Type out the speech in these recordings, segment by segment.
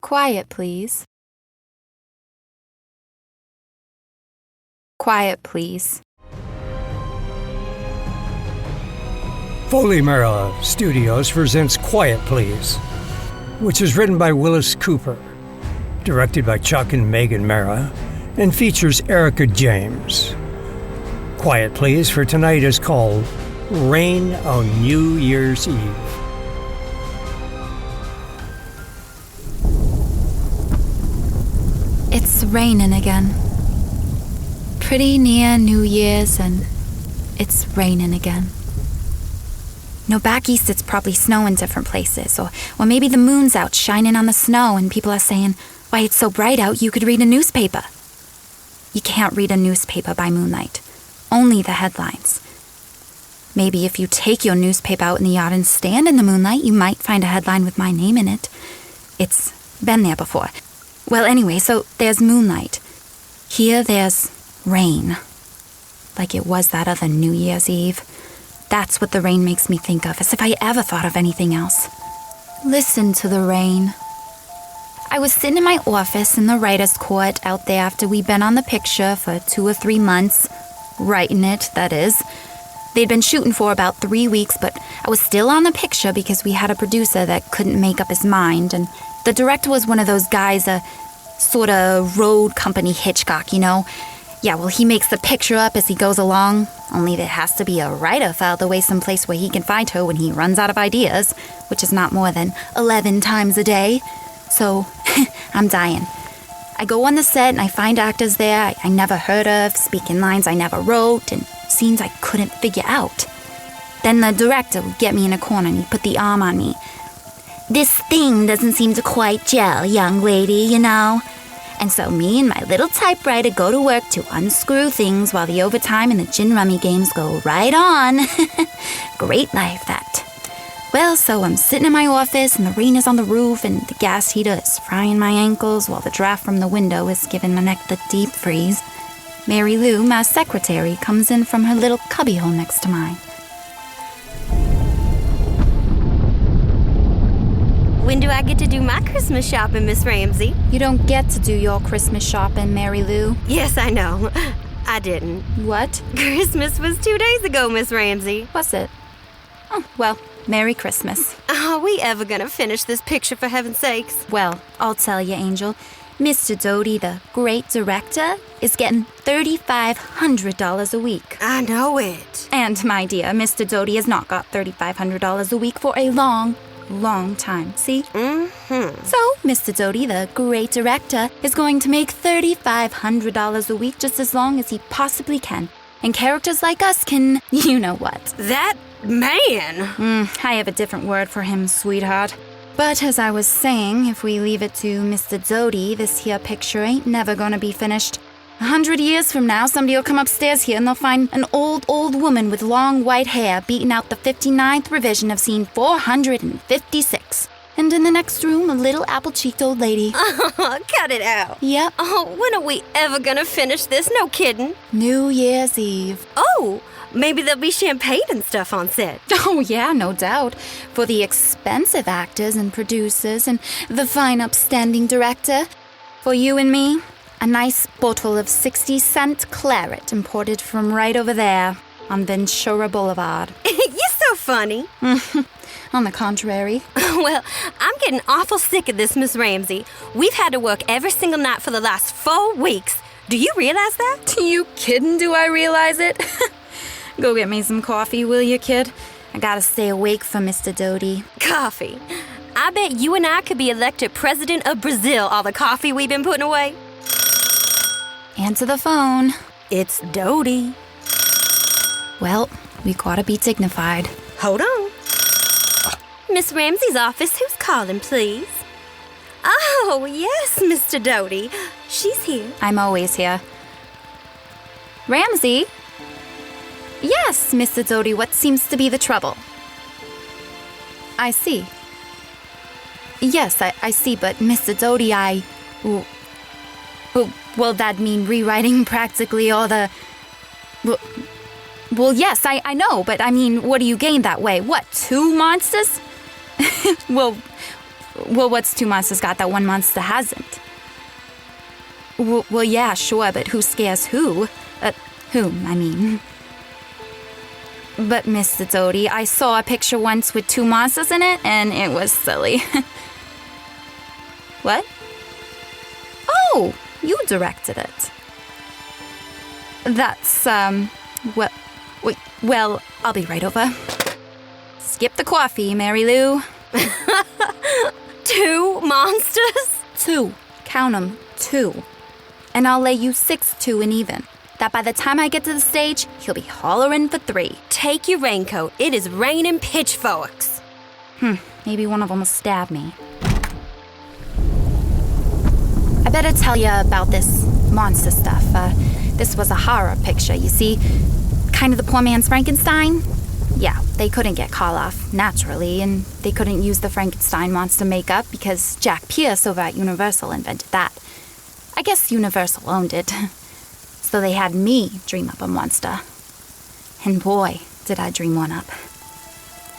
Quiet, please. Quiet, please. Foley Marra Studios presents Quiet Please, which is written by Willis Cooper, directed by Chuck and Megan Marra, and features Erica James. Quiet Please for tonight is called Rain on New Year's Eve. It's raining again. Pretty near New Year's and it's raining again. No, back east it's probably snowing different places, or maybe the moon's out shining on the snow and people are saying, why, it's so bright out you could read a newspaper. You can't read a newspaper by moonlight. Only the headlines. Maybe if you take your newspaper out in the yard and stand in the moonlight, you might find a headline with my name in it. It's been there before. Well, anyway, so there's moonlight. Here there's rain. Like it was that other New Year's Eve. That's what the rain makes me think of, as if I ever thought of anything else. Listen to the rain. I was sitting in my office in the writer's court out there after we'd been on the picture for 2 or 3 months. Writing it, that is. They'd been shooting for about 3 weeks, but I was still on the picture because we had a producer that couldn't make up his mind, and the director was one of those guys, a sort of road company Hitchcock, you know? Yeah, well, he makes the picture up as he goes along, only there has to be a writer filed away someplace where he can find her when he runs out of ideas, which is not more than 11 times a day. So, I'm dying. I go on the set and I find actors there I never heard of, speaking lines I never wrote, and scenes I couldn't figure out. Then the director would get me in a corner and he'd put the arm on me. This thing doesn't seem to quite gel, young lady, you know. And so me and my little typewriter go to work to unscrew things while the overtime and the gin rummy games go right on. Great life, that. Well, so I'm sitting in my office and the rain is on the roof and the gas heater is frying my ankles while the draft from the window is giving my neck the deep freeze. Mary Lou, my secretary, comes in from her little cubbyhole next to mine. When do I get to do my Christmas shopping, Miss Ramsey? You don't get to do your Christmas shopping, Mary Lou. Yes, I know. I didn't. What? Christmas was 2 days ago, Miss Ramsey. Was it? Oh, well, Merry Christmas. Are we ever gonna finish this picture, for heaven's sakes? Well, I'll tell you, Angel. Mr. Dody, the great director, is getting $3,500 a week. I know it. And, my dear, Mr. Dody has not got $3,500 a week for a long time, see? Mm-hmm. So, Mr. Dody, the great director, is going to make $3,500 a week just as long as he possibly can. And characters like us can, you know what. That man! I have a different word for him, sweetheart. But as I was saying, if we leave it to Mr. Dody, this here picture ain't never gonna be finished. 100 years from now, somebody will come upstairs here and they'll find an old woman with long white hair beating out the 59th revision of scene 456. And in the next room, a little apple-cheeked old lady. Oh, cut it out. Yep. Oh, when are we ever gonna finish this? No kidding. New Year's Eve. Oh, maybe there'll be champagne and stuff on set. Oh, yeah, no doubt. For the expensive actors and producers and the fine upstanding director. For you and me, a nice bottle of 60-cent claret imported from right over there on Ventura Boulevard. You're so funny. On the contrary. Well, I'm getting awful sick of this, Miss Ramsey. We've had to work every single night for the last 4 weeks. Do you realize that? You kidding? Do I realize it? Go get me some coffee, will you, kid? I gotta stay awake for Mr. Dody. Coffee. I bet you and I could be elected president of Brazil, all the coffee we've been putting away. Answer the phone. It's Dody. Well, we gotta be dignified. Hold on. Miss Ramsey's office. Who's calling, please? Oh, yes, Mr. Dody. She's here. I'm always here. Ramsey? Yes, Mr. Dody, what seems to be the trouble? I see. Yes, I see, but Mr. Dody, Well, that'd mean rewriting practically all the... Well, yes, I know, but I mean, what do you gain that way? What, 2 monsters? Well, Well, what's two monsters got that one monster hasn't? Well, yeah, sure, but who scares who? Whom, I mean. But, Mr. Dody, I saw a picture once with two monsters in it, and it was silly. What? Oh, you directed it. That's, well, I'll be right over. Skip the coffee, Mary Lou. 2 monsters? 2. Count 'em, 2. And I'll lay you 6-2 and even. That by the time I get to the stage, he'll be hollering for 3. Take your raincoat. It is raining pitchforks. Maybe one of them will stab me. I better tell you about this monster stuff. This was a horror picture, you see. Kind of the poor man's Frankenstein. Yeah, they couldn't get Karloff naturally, and they couldn't use the Frankenstein monster makeup because Jack Pierce over at Universal invented that. I guess Universal owned it. So they had me dream up a monster. And boy, did I dream one up.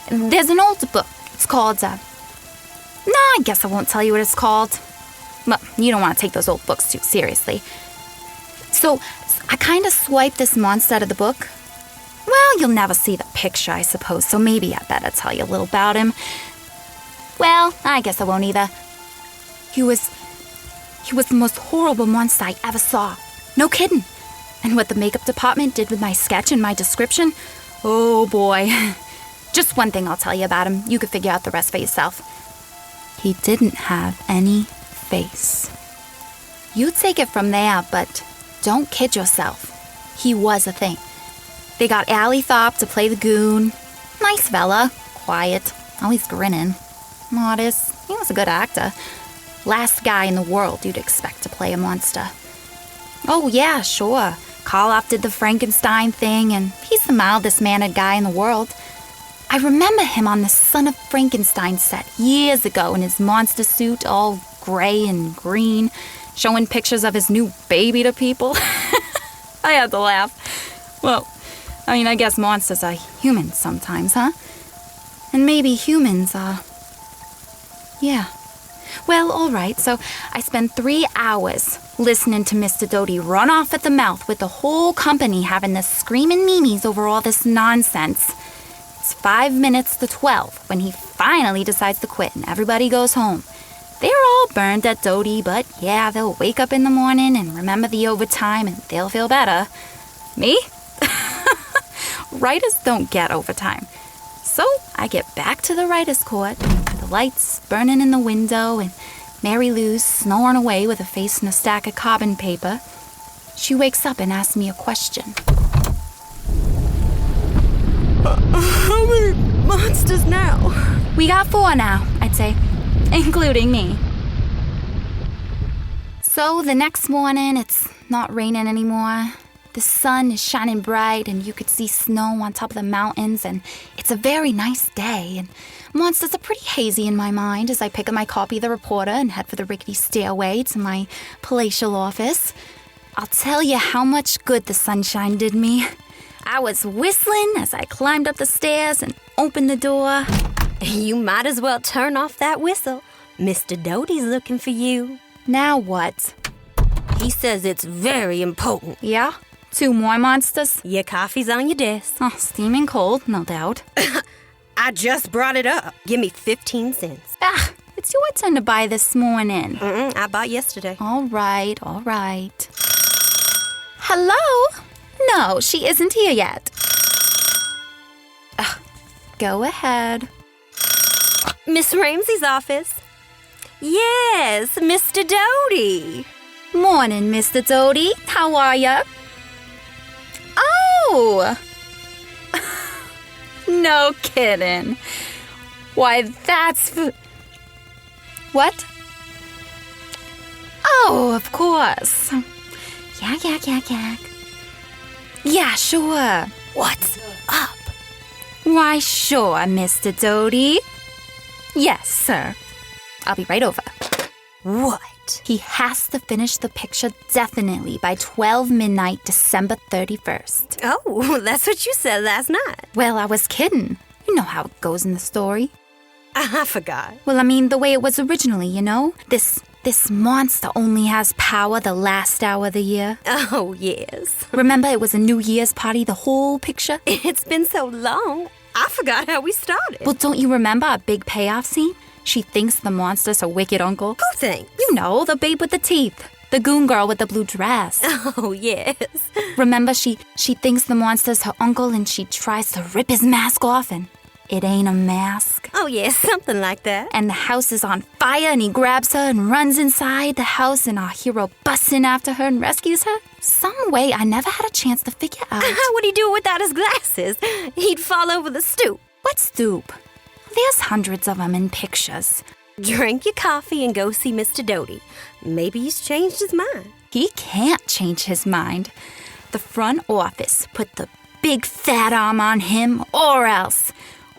There's an old book. It's called, I guess I won't tell you what it's called. Well, you don't want to take those old books too seriously. So, I kind of swiped this monster out of the book. Well, you'll never see the picture, I suppose, so maybe I better tell you a little about him. Well, I guess I won't either. He was the most horrible monster I ever saw. No kidding. And what the makeup department did with my sketch and my description, oh boy. Just one thing I'll tell you about him. You could figure out the rest for yourself. He didn't have any face. You take it from there, but don't kid yourself. He was a thing. They got Allie Thorpe to play the goon. Nice fella. Quiet. Always grinning. Modest. He was a good actor. Last guy in the world you'd expect to play a monster. Oh, yeah, sure. Karloff did the Frankenstein thing, and he's the mildest mannered guy in the world. I remember him on the Son of Frankenstein set years ago in his monster suit, all gray and green, showing pictures of his new baby to people. I had to laugh. Well, I guess monsters are humans sometimes, huh? And maybe humans are... Yeah. Well, all right, so I spent 3 hours listening to Mr. Dody run off at the mouth with the whole company having the screaming memes over all this nonsense. It's 5 minutes to 12 when he finally decides to quit and everybody goes home. They're all burned at Dody, but yeah, they'll wake up in the morning and remember the overtime and they'll feel better. Me? Writers don't get overtime. So I get back to the writer's court, the lights burning in the window and Mary Lou's snoring away with a face in a stack of carbon paper. She wakes up and asks me a question. How many monsters now? We got 4 now, I'd say, including me. So the next morning, it's not raining anymore. The sun is shining bright and you could see snow on top of the mountains and it's a very nice day and monsters are pretty hazy in my mind as I pick up my copy of the Reporter and head for the rickety stairway to my palatial office. I'll tell you how much good the sunshine did me. I was whistling as I climbed up the stairs and opened the door. You might as well turn off that whistle. Mr. Dody's looking for you. Now what? He says it's very important. Yeah? 2 more monsters? Your coffee's on your desk. Oh, steaming cold, no doubt. I just brought it up. Give me 15 cents. It's your turn to buy this morning. I bought yesterday. All right. Hello? No, she isn't here yet. Go ahead. Miss Ramsey's office. Yes, Mr. Dody. Morning, Mr. Dody. How are ya? Oh! No kidding. Why, that's... What? Oh, of course. Yeah. Yeah, sure. What's up? Why, sure, Mr. Dody. Yes, sir. I'll be right over. What? He has to finish the picture definitely by 12 midnight, December 31st. Oh, that's what you said last night. Well, I was kidding. You know how it goes in the story. I forgot. Well, I mean, the way it was originally, you know? This monster only has power the last hour of the year. Oh, yes. Remember, it was a New Year's party, the whole picture? It's been so long. I forgot how we started. Well, don't you remember our big payoff scene? She thinks the monster's her wicked uncle. Who thinks? You know, the babe with the teeth. The goon girl with the blue dress. Oh, yes. Remember, she thinks the monster's her uncle and she tries to rip his mask off and it ain't a mask. Oh, yes, something like that. And the house is on fire and he grabs her and runs inside the house and our hero busts in after her and rescues her. Some way I never had a chance to figure out. How would he do it without his glasses? He'd fall over the stoop. What stoop? There's hundreds of them in pictures. Drink your coffee and go see Mr. Dody. Maybe he's changed his mind. He can't change his mind. The front office put the big fat arm on him or else.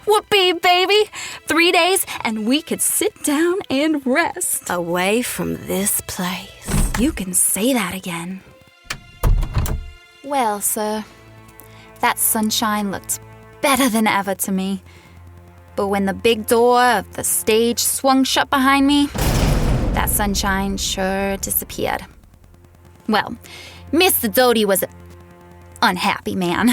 Whoopee, baby! 3 days and we could sit down and rest. Away from this place. You can say that again. Well, sir, that sunshine looked better than ever to me. But when the big door of the stage swung shut behind me, that sunshine sure disappeared. Well, Mr. Dody was an unhappy man.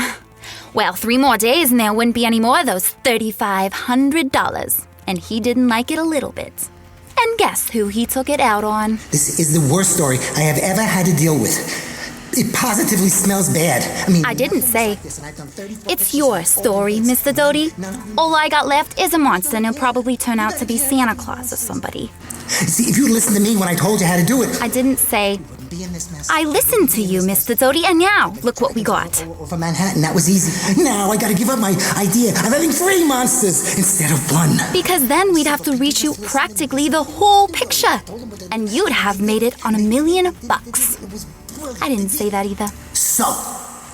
Well, 3 more days and there wouldn't be any more of those $3,500. And he didn't like it a little bit. And guess who he took it out on? This is the worst story I have ever had to deal with. It positively smells bad. I didn't say. It's your story, Mr. Dody. All I got left is a monster and he'll probably turn out to be Santa Claus or somebody. See, if you'd listened to me when I told you how to do it. I didn't say. I listened to you, Mr. Dody, and now, look what we got. For Manhattan, that was easy. Now I gotta give up my idea of having 3 monsters instead of 1. Because then we'd have to reshoot practically the whole picture. And you'd have made it on $1 million. I didn't say that either. So,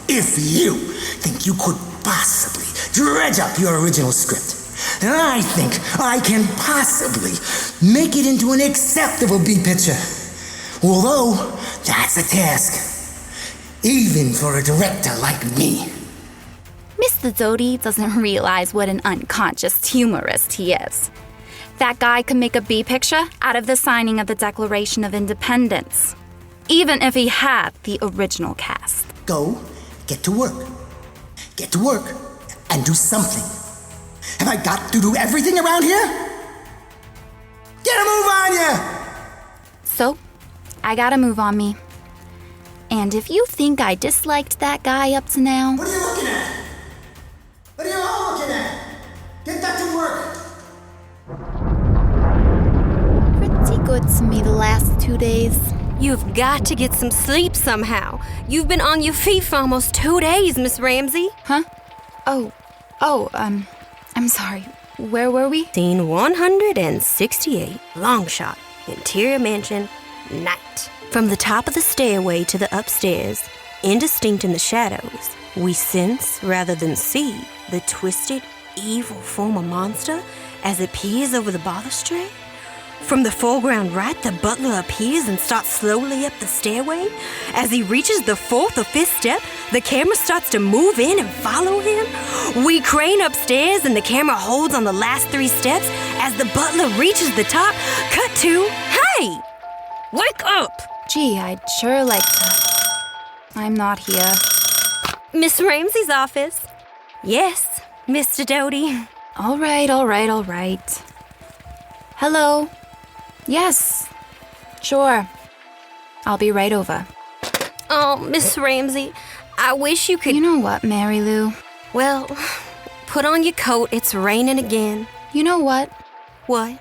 if you think you could possibly dredge up your original script, then I think I can possibly make it into an acceptable B picture. Although, that's a task, even for a director like me. Mr. Dody doesn't realize what an unconscious humorist he is. That guy could make a B picture out of the signing of the Declaration of Independence, even if he had the original cast. Go, get to work. Get to work and do something. Have I got to do everything around here? Get a move on ya! So, I got a move on me. And if you think I disliked that guy up to now... What are you looking at? What are you all looking at? Get back to work! Pretty good to me the last 2 days. You've got to get some sleep somehow. You've been on your feet for almost 2 days, Miss Ramsey. Huh? I'm sorry. Where were we? Scene 168, long shot, interior mansion, night. From the top of the stairway to the upstairs, indistinct in the shadows, we sense, rather than see, the twisted, evil form of monster as it peers over the balustrade. From the foreground right, the butler appears and starts slowly up the stairway. As he reaches the 4th or 5th step, the camera starts to move in and follow him. We crane upstairs and the camera holds on the last 3 steps as the butler reaches the top. Cut to, hey! Wake up! Gee, I'd sure like to. I'm not here. Miss Ramsey's office. Yes, Mr. Dody. All right. Hello? Yes. Sure. I'll be right over. Oh, Miss Ramsey, I wish you could... You know what, Mary Lou? Well, put on your coat. It's raining again. You know what? What?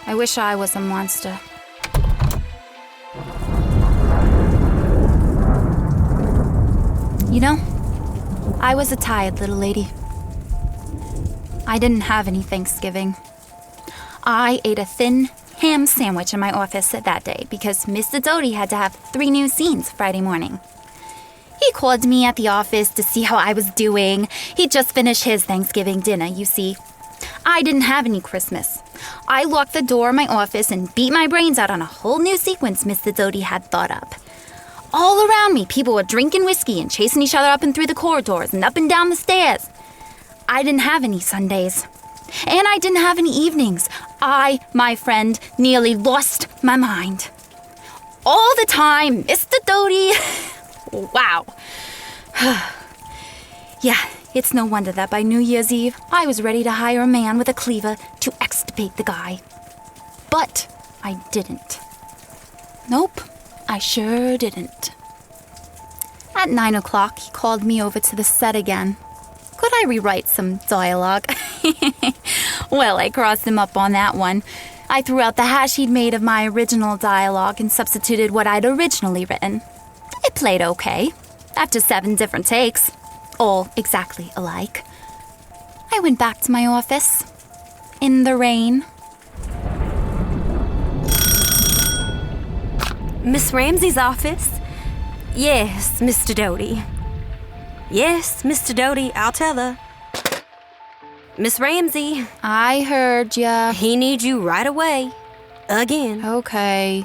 I wish I was a monster. You know, I was a tired little lady. I didn't have any Thanksgiving. I ate a thin ham sandwich in my office that day because Mr. Dody had to have 3 new scenes Friday morning. He called me at the office to see how I was doing. He'd just finished his Thanksgiving dinner, you see. I didn't have any Christmas. I locked the door of my office and beat my brains out on a whole new sequence Mr. Dody had thought up. All around me, people were drinking whiskey and chasing each other up and through the corridors and up and down the stairs. I didn't have any Sundays. And I didn't have any evenings. I, my friend, nearly lost my mind. All the time, Mr. Dody. Wow. Yeah, it's no wonder that by New Year's Eve, I was ready to hire a man with a cleaver to extirpate the guy. But I didn't. Nope, I sure didn't. At 9 o'clock, he called me over to the set again. Could I rewrite some dialogue? Well, I crossed him up on that one. I threw out the hash he'd made of my original dialogue and substituted what I'd originally written. It played okay, after 7 different takes, all exactly alike. I went back to my office, in the rain. Miss Ramsey's office? Yes, Mr. Dody. Yes, Mr. Dody, I'll tell her. Miss Ramsey, I heard ya. he needs you right away. Again. Okay.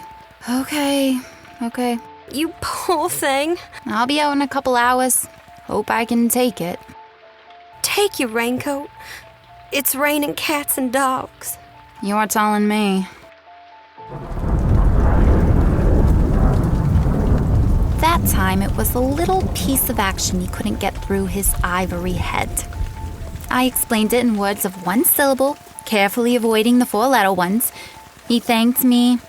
You poor thing. I'll be out in a couple hours. Hope I can take it. Take your raincoat. It's raining cats and dogs. You're telling me. That time, it was a little piece of action he couldn't get through his ivory head. I explained it in words of 1 syllable, carefully avoiding the 4-letter ones. He thanked me.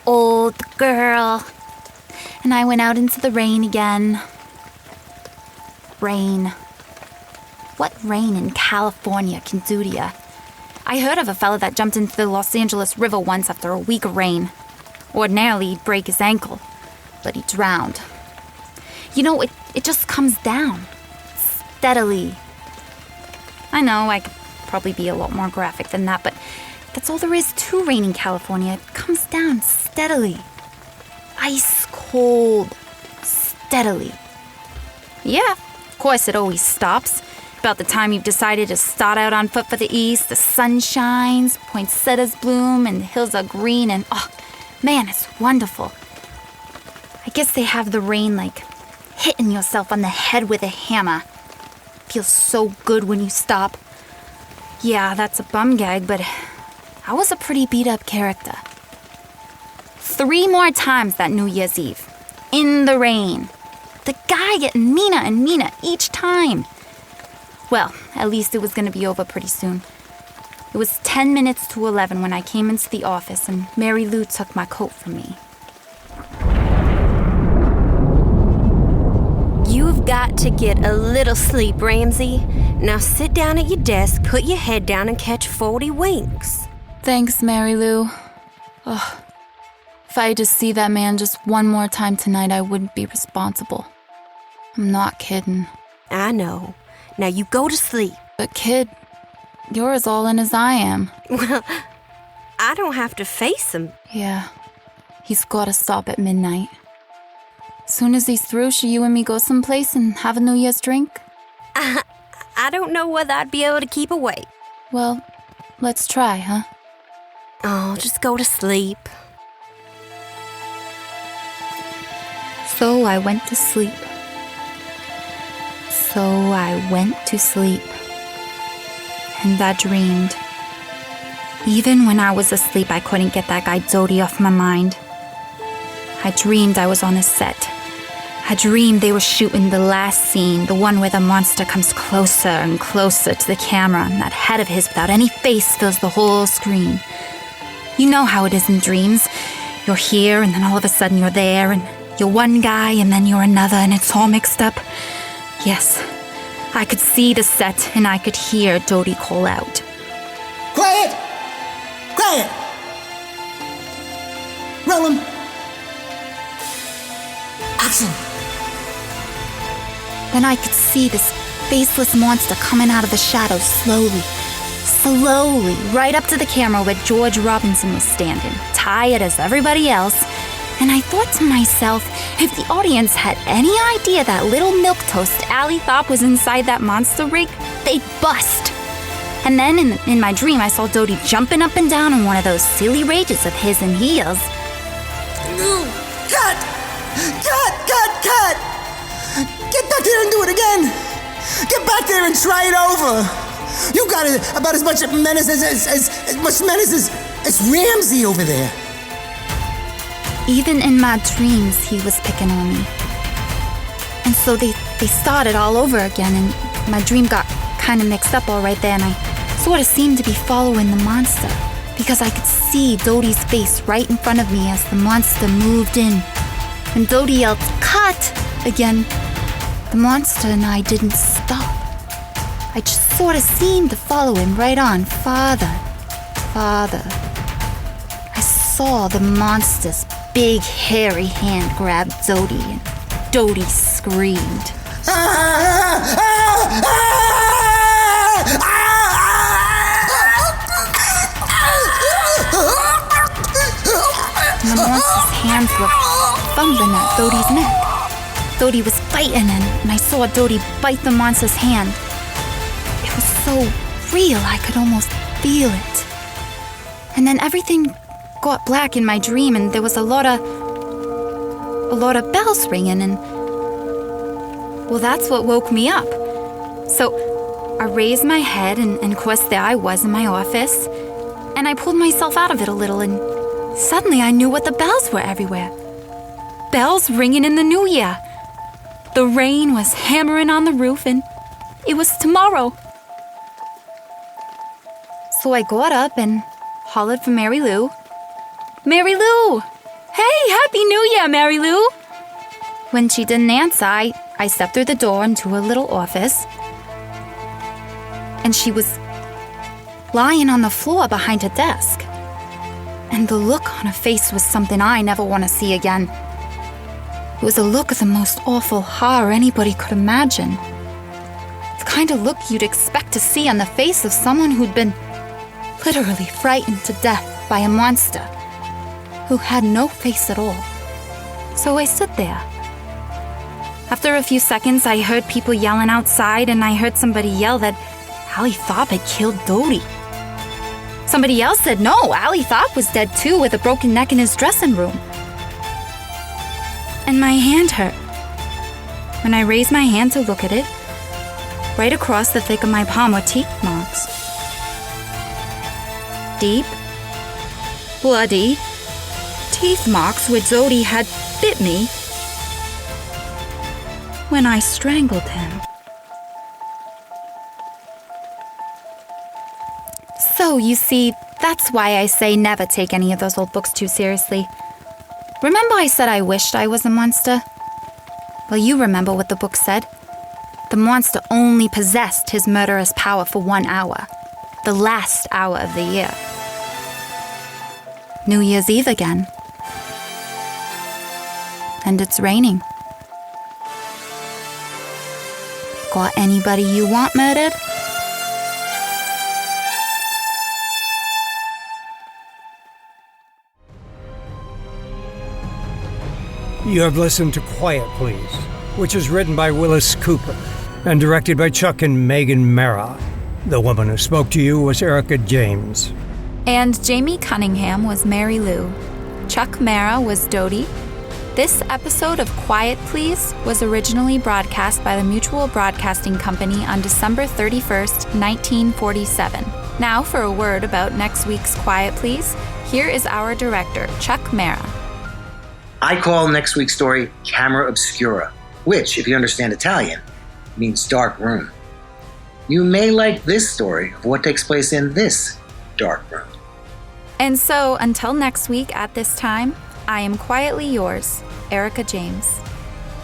Old girl. And I went out into the rain again. Rain. What rain in California can do to ya? I heard of a fella that jumped into the Los Angeles River once after a week of rain. Ordinarily, he'd break his ankle, but he drowned. You know, it just comes down. Steadily. I know I could probably be a lot more graphic than that, but that's all there is to rain in California. It comes down steadily. Ice cold. Steadily. Yeah, of course it always stops. About the time you've decided to start out on foot for the east, the sun shines, poinsettias bloom, and the hills are green, and oh, man, it's wonderful. I guess they have the rain like hitting yourself on the head with a hammer. Feels so good when you stop. Yeah, that's a bum gag, but I was a pretty beat-up character. 3 more times that New Year's Eve. In the rain. The guy getting meaner and meaner each time. Well, at least it was going to be over pretty soon. It was 10 minutes to 11 when I came into the office and Mary Lou took my coat from me. You've got to get a little sleep, Ramsey. Now sit down at your desk, put your head down, and catch 40 winks. Thanks, Mary Lou. Ugh. If I had to see that man just one more time tonight, I wouldn't be responsible. I'm not kidding. I know. Now you go to sleep. But kid, you're as all in as I am. Well, I don't have to face him. Yeah, he's gotta stop at midnight. Soon as he's through, should you and me go someplace and have a New Year's drink? I don't know whether I'd be able to keep awake. Well, let's try, huh? Oh, just go to sleep. So I went to sleep. And I dreamed. Even when I was asleep, I couldn't get that guy Dody off my mind. I dreamed I was on a set. I dreamed they were shooting the last scene, the one where the monster comes closer and closer to the camera, and that head of his without any face fills the whole screen. You know how it is in dreams. You're here, and then all of a sudden you're there, and you're one guy, and then you're another, and it's all mixed up. Yes, I could see the set, and I could hear Dody call out. Quiet! Quiet! Roll him! Action! Then I could see this faceless monster coming out of the shadows slowly, right up to the camera where George Robinson was standing, tired as everybody else. And I thought to myself, if the audience had any idea that little milquetoast Allie thought was inside that monster rig, they'd bust. And then in my dream, I saw Dody jumping up and down in one of those silly rages of his in heels. Cut! Get back there and do it again! Get back there and try it over! You got about as much menace as Ramsey over there. Even in my dreams, he was picking on me. And so they started all over again, and my dream got kind of mixed up all right there, and I sort of seemed to be following the monster because I could see Dody's face right in front of me as the monster moved in. And Dody yelled, "Cut!" again. The monster and I didn't stop. I just sort of seemed to follow him right on, farther. I saw the monster's big hairy hand grab Dody, and Dody screamed. And the monster's hands were fumbling at Dody's neck. Dody was fighting, and I saw Dody bite the monster's hand. It was so real, I could almost feel it. And then everything got black in my dream, and there was a lot of bells ringing, and well, that's what woke me up. So I raised my head, and of course there I was in my office, and I pulled myself out of it a little, and suddenly I knew what the bells were everywhere. Bells ringing in the new year. The rain was hammering on the roof, and it was tomorrow. So I got up and hollered for Mary Lou. "Mary Lou! Hey, Happy New Year, Mary Lou!" When she didn't answer, I stepped through the door into her little office, and she was lying on the floor behind her desk. And the look on her face was something I never want to see again. It was a look of the most awful horror anybody could imagine. The kind of look you'd expect to see on the face of someone who'd been literally frightened to death by a monster who had no face at all. So I stood there. After a few seconds, I heard people yelling outside, and I heard somebody yell that Allie Thorpe had killed Dody. Somebody else said, no, Allie Thorpe was dead too, with a broken neck in his dressing room. And my hand hurt. When I raised my hand to look at it, right across the thick of my palm were teeth marks. Deep, bloody teeth marks where Dody had bit me when I strangled him. So, you see, that's why I say never take any of those old books too seriously. Remember I said I wished I was a monster? Well, you remember what the book said. The monster only possessed his murderous power for 1 hour, the last hour of the year. New Year's Eve again. And it's raining. Got anybody you want murdered? You have listened to Quiet Please, which is written by Willis Cooper and directed by Chuck and Megan Marra. The woman who spoke to you was Erica James. And Jamie Cunningham was Mary Lou. Chuck Marra was Dody. This episode of Quiet Please was originally broadcast by the Mutual Broadcasting Company on December 31st, 1947. Now for a word about next week's Quiet Please, here is our director, Chuck Marra. I call next week's story Camera Obscura, which, if you understand Italian, means dark room. You may like this story of what takes place in this dark room. And so, until next week at this time, I am quietly yours, Erica James.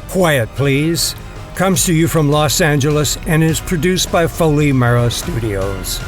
Quiet Please comes to you from Los Angeles and is produced by Foley Marra Studios.